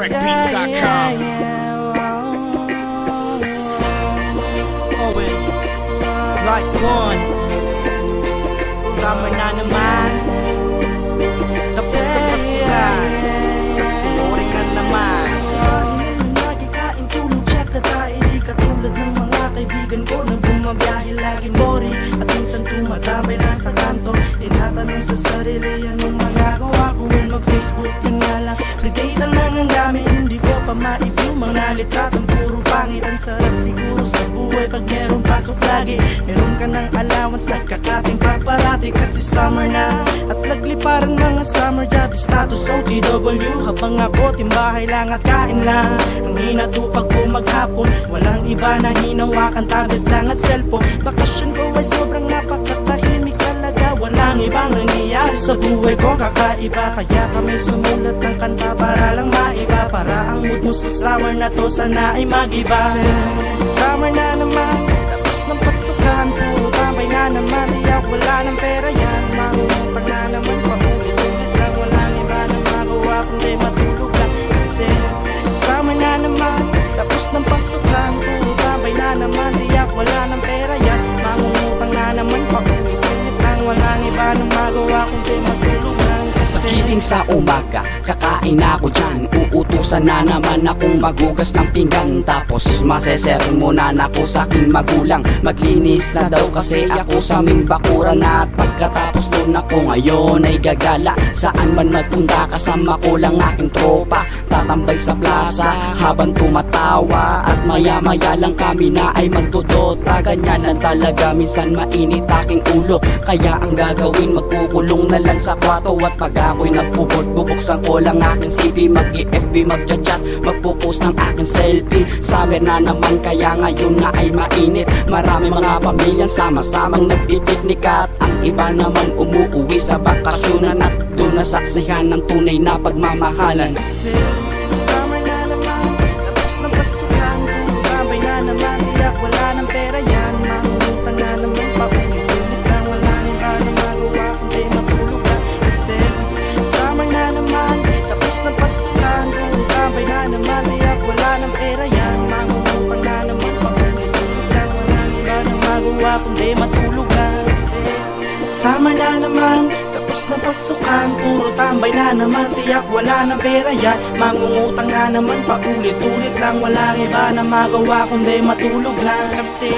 TheCorrectBeats.com. Owen, like one. Summer na naman. Tapos na pasukan. Kasi oring na naman. Lagi kain tulog, check na tayo. Di katulad ng mga kaibigan ko na bumabiyahe laging boring. At minsan tumatambay lang sa kanto. Tinatanong sa sarili anong magagawa ko. Mag-Facebook yun nga lang. Free lang ang gamit. Hindi ko pa ma-view mga litratong puro pangit. Ang sarap siguro sa buhay pag merong pasok lagi. Meron ka ng allowance, nagkakating pa parati. Kasi summer na at nagliparan mga summer job. Status OTW habang ako timbahay lang at kain lang. Ang hinatupag ko maghapon, walang iba na hinawakan, tablet lang at cellphone. Bakasyon ko ay sobrang napakatahimik talaga. Walang ibang nangyayari sa buhay ko kakaiba. Kaya kami sumulat ng kanta para lang maiba. Para ang mood mo sa summer na to sana ay magiba. Summer na naman, tapos ng pasukan. Puro tambay na naman, iyak wala ng pera yan. Mangungutang na naman, paulit-ulit lang. Walang iba na magawa kundi matulog lang. Kasi summer na naman, tapos ng pasukan. Puro tambay na naman, iyak wala ng pera yan. Mangungutang na naman, paulit-ulit lang. Walang iba na magawa kundi matulog lang. Pagising sa umaga, kakain ako dyan. Uutusan na naman akong magugas ng pinggan. Tapos masesermonan ako sa aking magulang. Maglinis na daw kasi ako sa aming bakuran. At pagkatapos doon ako ngayon ay gagala. Saan man magpunta kasama ko lang aking tropa. Tatambay sa plaza habang tumatawa. At maya maya lang kami na ay magdodota. Ganyan lang talaga, minsan mainit aking ulo. Kaya ang gagawin, magkukulong na lang sa kwarto. At pag ako'y nagpupot, bubuksan ko lang aking CV. Mag-FB, mag-chat, magpo-post ng aking selfie. Summer na naman kaya ngayon na ay mainit. Marami mga pamilyang sama-samang nagpipiknik. At ang iba naman umuuwi sa bakasyonan. At doon nasaksihan ng tunay na pagmamahalan. Kasi summer na naman, tapos ng pasukan. Puro tambay na naman, iyak wala ng pera yan. Mangungutang na naman, paulit-ulit lang. Wala nang iba na magawa kundi matulog lang. Kasi summer na naman, tapos ng pasukan. Puro tambay na naman, iyak wala ng pera yan. Mangungutang na naman, paulit-ulit lang. Wala nang iba na magawa kundi matulog lang. Kasi summer na naman, tapos na pasukan. Puro tambay na naman, tiyak wala ng pera yan. Mangungutang na naman, paulit-ulit lang. Walang iba na magawa kundi matulog lang. Kasi